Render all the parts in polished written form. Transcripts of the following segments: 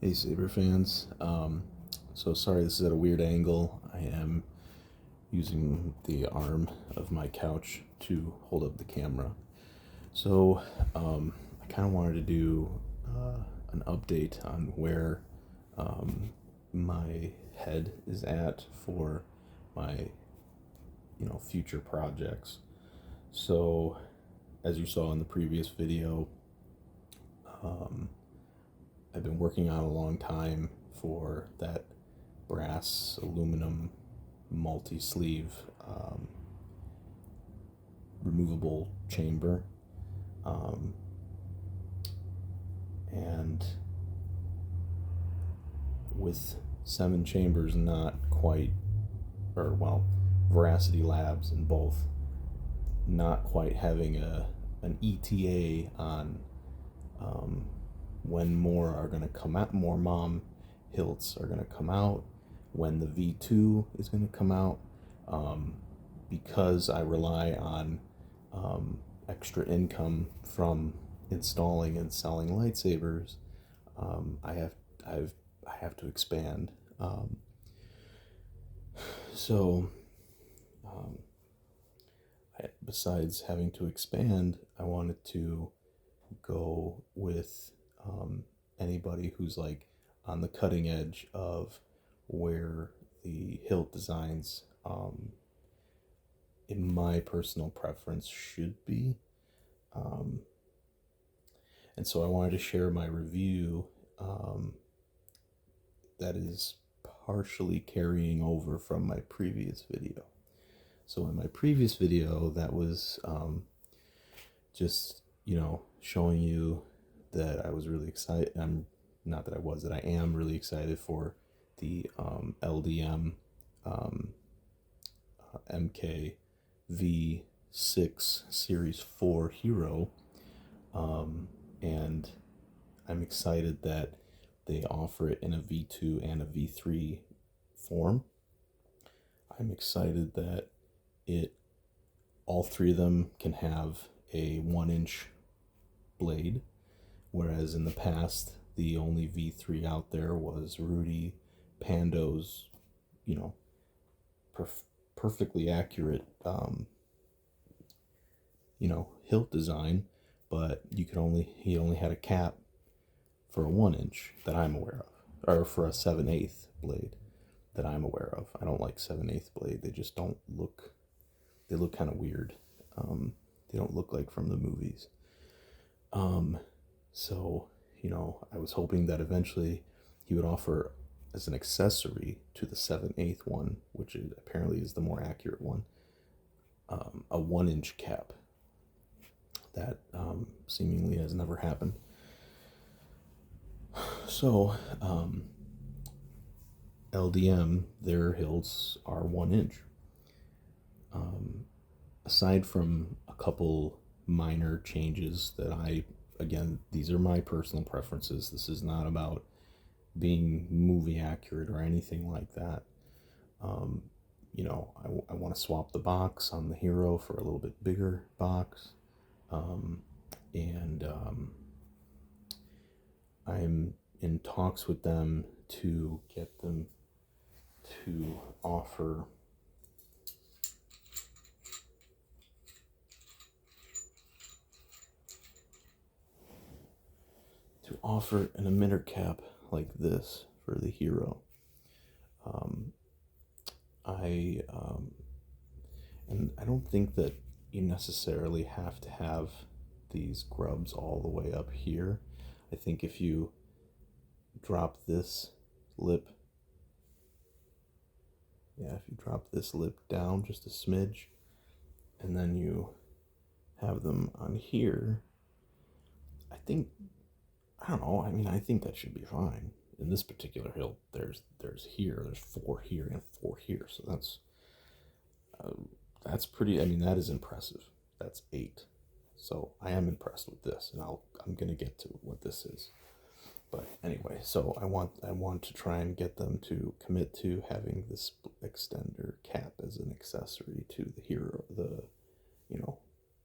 Hey Saber fans. So sorry this is at a weird angle. I am using the arm of my couch to hold up the camera. So I kind of wanted to do an update on where my head is at for my future projects. So as you saw in the previous video, um, I've been working on a long time for that brass aluminum multi-sleeve removable chamber, um, and with seven chambers not quite, or well, Veracity Labs and both not quite having an ETA on when more are going to come out, more mom hilts are going to come out, when the V2 is going to come out, um, because I rely on extra income from installing and selling lightsabers. I have I've I have to expand. So um, besides having to expand, I wanted to go with anybody who's like on the cutting edge of where the hilt designs, in my personal preference, should be. Um, and so I wanted to share my review um, that is partially carrying over from my previous video. So in my previous video, that was just showing you that I was really excited. I'm not that I was that I am really excited for the LDM um, MK V6 Series 4 Hero, and I'm excited that they offer it in a V2 and a V3 form. I'm excited that it all three of them can have a 1-inch blade, whereas in the past the only V3 out there was Rudy Pando's, you know, perfectly accurate, hilt design, but he only had a cap for a 1-inch that I'm aware of, or for a 7/8 blade that I'm aware of. I don't like 7/8 blade. They just don't look. They look kind of weird. They don't look like from the movies. Um, so, I was hoping that eventually he would offer as an accessory to the 7/8 one, which apparently is the more accurate one, a 1-inch cap. That seemingly has never happened. So, LDM, their hilts are 1 inch. Aside from a couple minor changes that again, these are my personal preferences. This is not about being movie accurate or anything like that. Um, I want to swap the box on the Hero for a little bit bigger box. And I'm in talks with them to get them to offer an emitter cap like this for the Hero. Um, I and I don't think that you necessarily have to have these grubs all the way up here. I think if you drop this lip, if you drop this lip down just a smidge, and then you have them on here, I don't know. I mean, I think that should be fine. In this particular hilt, there's 4 here and 4 here, so that's pretty. I mean, that is impressive. That's 8. So I am impressed with this, and I'm gonna get to what this is. But anyway, so I want to try and get them to commit to having this extender cap as an accessory to the Hero,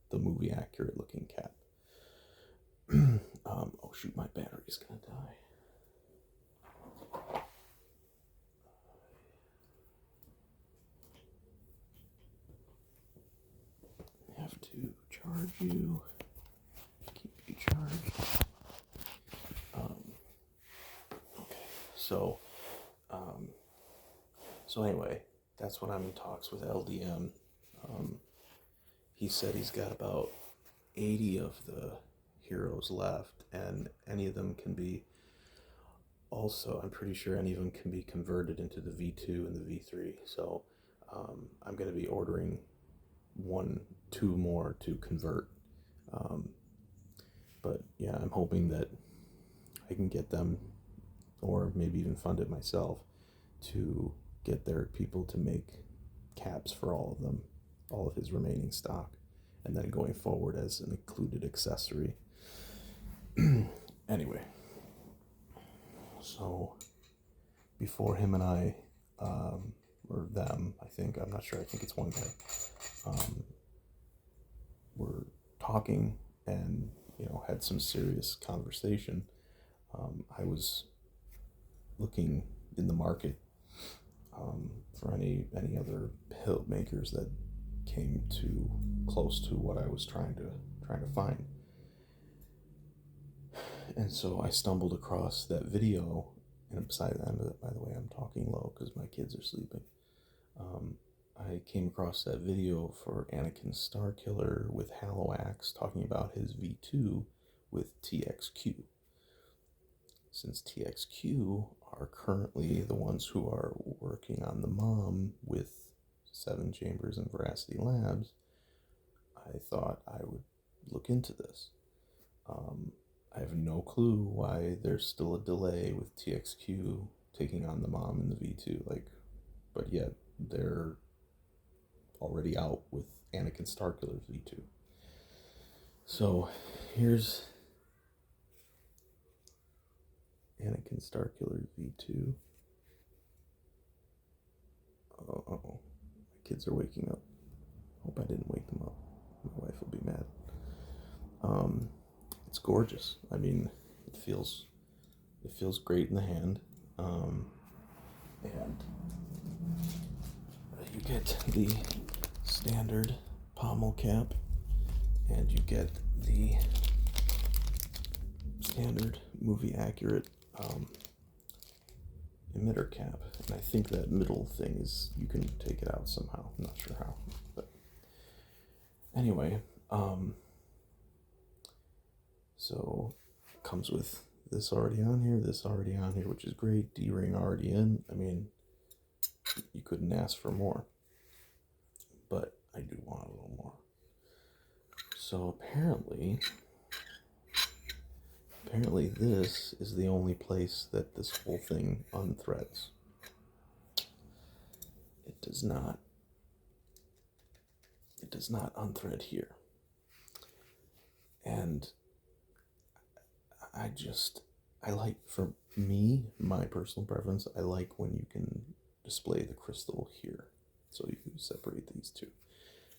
the movie accurate looking cap. Oh shoot, my battery's gonna die. charge you, keep you charged. Okay, so anyway, that's when I'm in talks with LDM. He said he's got about 80 of the heroes left, and any of them can be also, I'm pretty sure any of them can be converted into the V2 and the V3. So I'm going to be ordering 2 more to convert. But yeah, I'm hoping that I can get them, or maybe even fund it myself, to get their people to make caps for all of them, all of his remaining stock, and then going forward as an included accessory. Anyway, so before him and I, or them, I think, I'm not sure, I think it's one guy, were talking and, had some serious conversation. I was looking in the market for any other hilt makers that came too close to what I was trying to find. And so I stumbled across that video, and beside that, by the way, I'm talking low because my kids are sleeping. I came across that video for Anakin Starkiller with Haloax talking about his V2 with TXQ. Since TXQ are currently the ones who are working on the MOM with 7 Chambers and Veracity Labs, I thought I would look into this. I have no clue why there's still a delay with TXQ taking on the MOM and the V2, but yet they're already out with Anakin Starkiller's V2. So here's Anakin Starkiller V2. Oh, my kids are waking up. Hope I didn't wake them up. My wife will be mad. It's gorgeous. I mean, it feels great in the hand. And you get the standard pommel cap, and you get the standard movie accurate emitter cap, and I think that middle thing you can take it out somehow. I'm not sure how, but anyway, so it comes with this already on here, which is great. D-ring already in. I mean, you couldn't ask for more, but I do want a little more. So apparently this is the only place that this whole thing unthreads. It does not unthread here. And I like, for me, my personal preference, I like when you can display the crystal here. So you separate these two.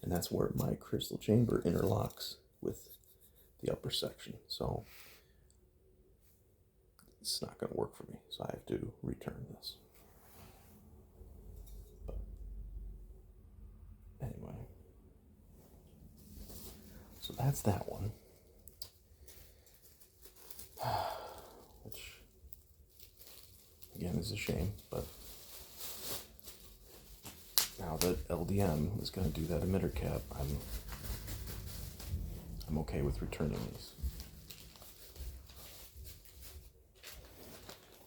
And that's where my crystal chamber interlocks with the upper section. So it's not going to work for me. So I have to return this. But anyway. So that's that one. Which, again, is a shame, but now that LDM is going to do that emitter cap, I'm okay with returning these.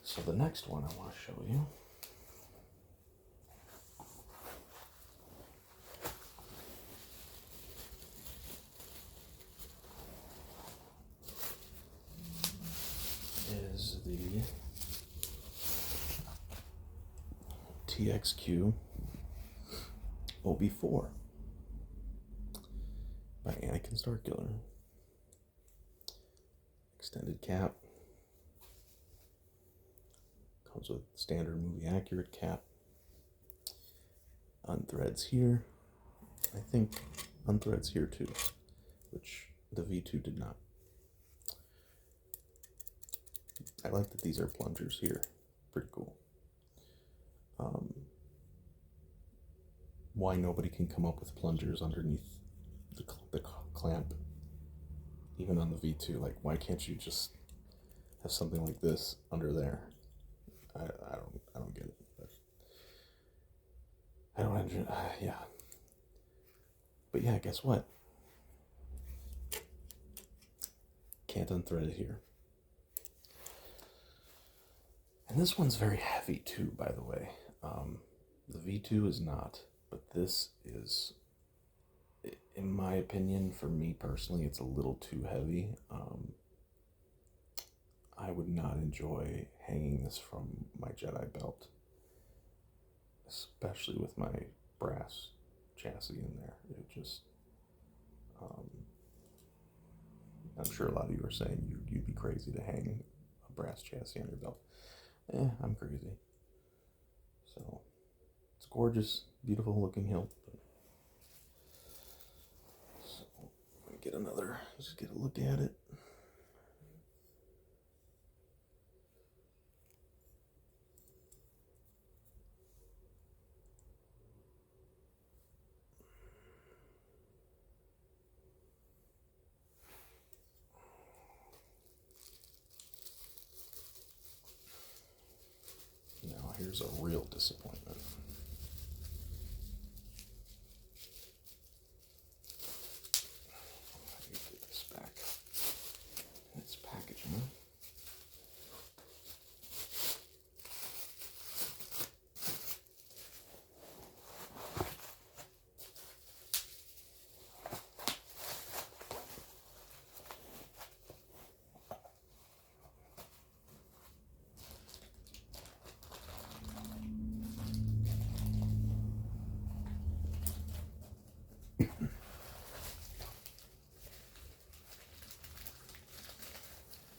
So the next one I want to show you is the TXQ OB4 by Anakin Starkiller. Extended cap. Comes with standard movie accurate cap. Unthreads here. I think unthreads here too, which the V2 did not. I like that these are plungers here. Pretty cool. Why nobody can come up with plungers underneath the clamp even on the V2, like, why can't you just have something like this under there? I don't get it. But I don't understand. Yeah. But yeah, guess what? Can't unthread it here. And this one's very heavy too, by the way. The V2 is not, but this is, in my opinion, for me personally, it's a little too heavy. I would not enjoy hanging this from my Jedi belt, especially with my brass chassis in there. It just, I'm sure a lot of you are saying you'd be crazy to hang a brass chassis on your belt. I'm crazy. So, it's gorgeous, beautiful looking hilt. So, just get a look at it. Now, here's a real disappointment. Let me get this back in its packaging.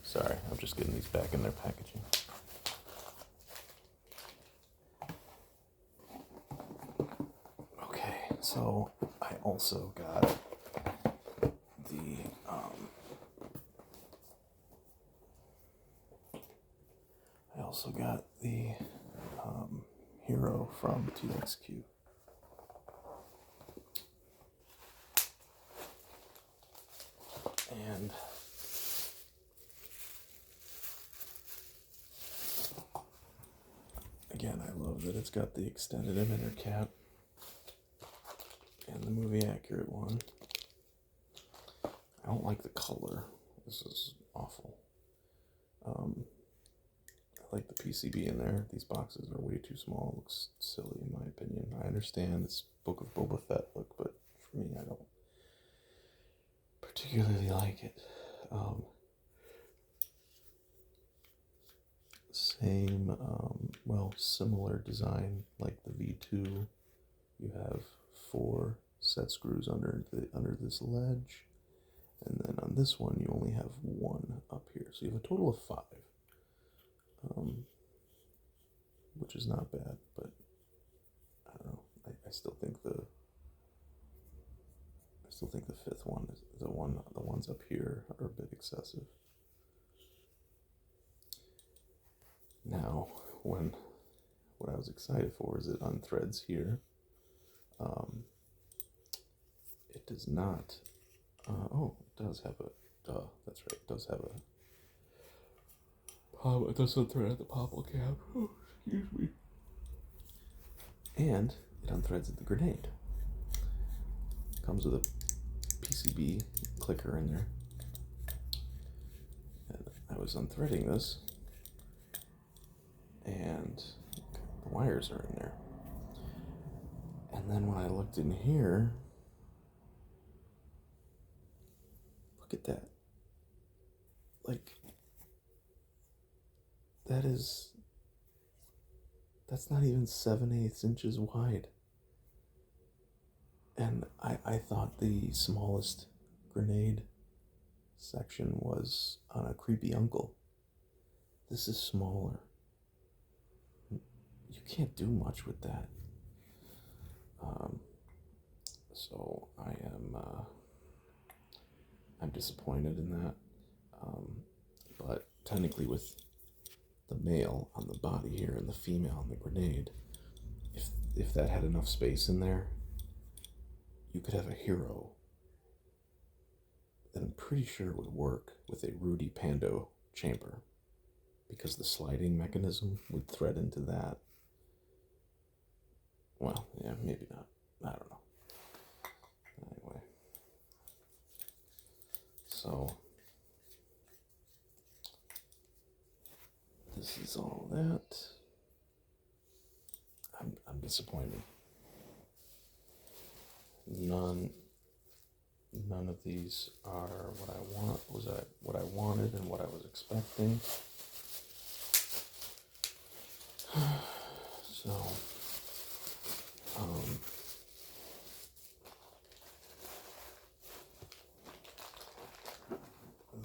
Sorry, I'm just getting these back in their packaging. Okay, so I also got the Hero from TXQ. And again, I love that it's got the extended emitter cap and the movie accurate one. I don't like the color. This is awful. I like the PCB in there. These boxes are way too small. It looks silly in my opinion. I understand it's Book of Boba Fett look, but for me, I don't particularly like it. Same, similar design like the V2. You have 4 set screws under this ledge, and then on this one you only have 1 up here. So you have a total of 5, which is not bad. But I don't know. I still think the 5th one is the ones up here are a bit excessive. Now, what I was excited for is it unthreads here. It does not. It does have a. That's right. It does have a. It does unthread at the popple cap. Oh, excuse me. And it unthreads at the grenade. Comes with a PCB clicker in there. And I was unthreading this, and the wires are in there. And then when I looked in here, look at that. Like, that's not even 7/8 inches wide. And I thought the smallest grenade section was on a creepy uncle. This is smaller. You can't do much with that. So I'm disappointed in that. But technically with the male on the body here and the female on the grenade, if that had enough space in there, you could have a Hero that I'm pretty sure would work with a Rudy Pando chamber, because the sliding mechanism would thread into that. Well, yeah, maybe not. I don't know. Anyway, so this is all that. I'm disappointed. None of these are what I want. What I wanted and what I was expecting. So,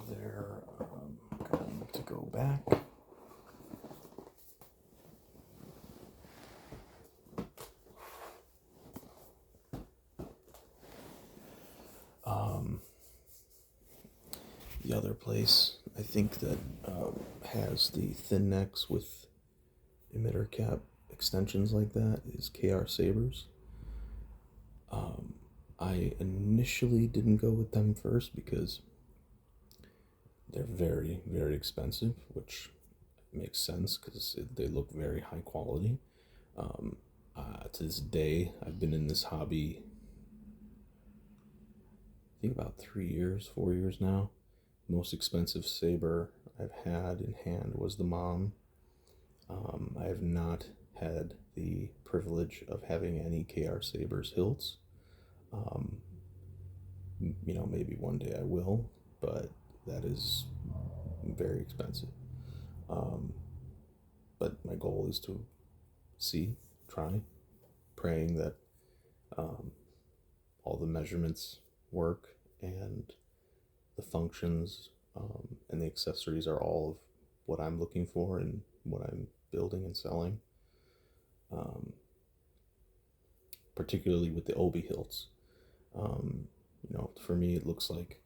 they're going to go back. The other place I think that has the thin necks with emitter cap extensions like that is KR Sabers. I initially didn't go with them first because they're very, very expensive, which makes sense because they look very high quality. To this day, I've been in this hobby, I think about 3 years, 4 years now. Most expensive saber I've had in hand was the Mom. I have not had the privilege of having any KR Sabers hilts. Maybe one day I will, but that is very expensive. But my goal is to try, praying that all the measurements work and the functions and the accessories are all of what I'm looking for and what I'm building and selling. Particularly with the Obi hilts. For me, it looks like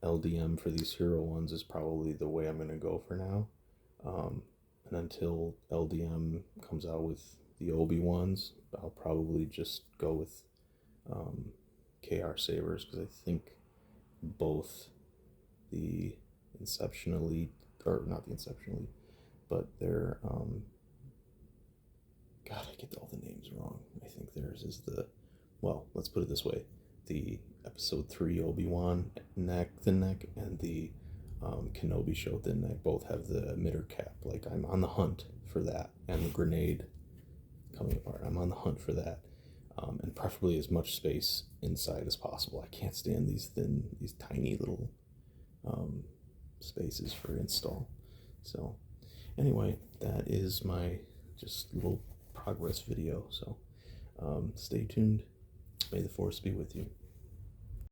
LDM for these hero ones is probably the way I'm going to go for now. And until LDM comes out with the Obi ones, I'll probably just go with KR Sabers, because I think both the Inception Elite, or not the Inception Elite, but their God, I get all the names wrong. I think theirs is let's put it this way: the Episode 3 Obi-Wan thin neck and the Kenobi show thin neck both have the emitter cap. Like, I'm on the hunt for that, and the grenade coming apart. I'm on the hunt for that, and preferably as much space inside as possible. I can't stand these tiny little spaces for install. So, anyway, that is my just little progress video. So, stay tuned. May the force be with you.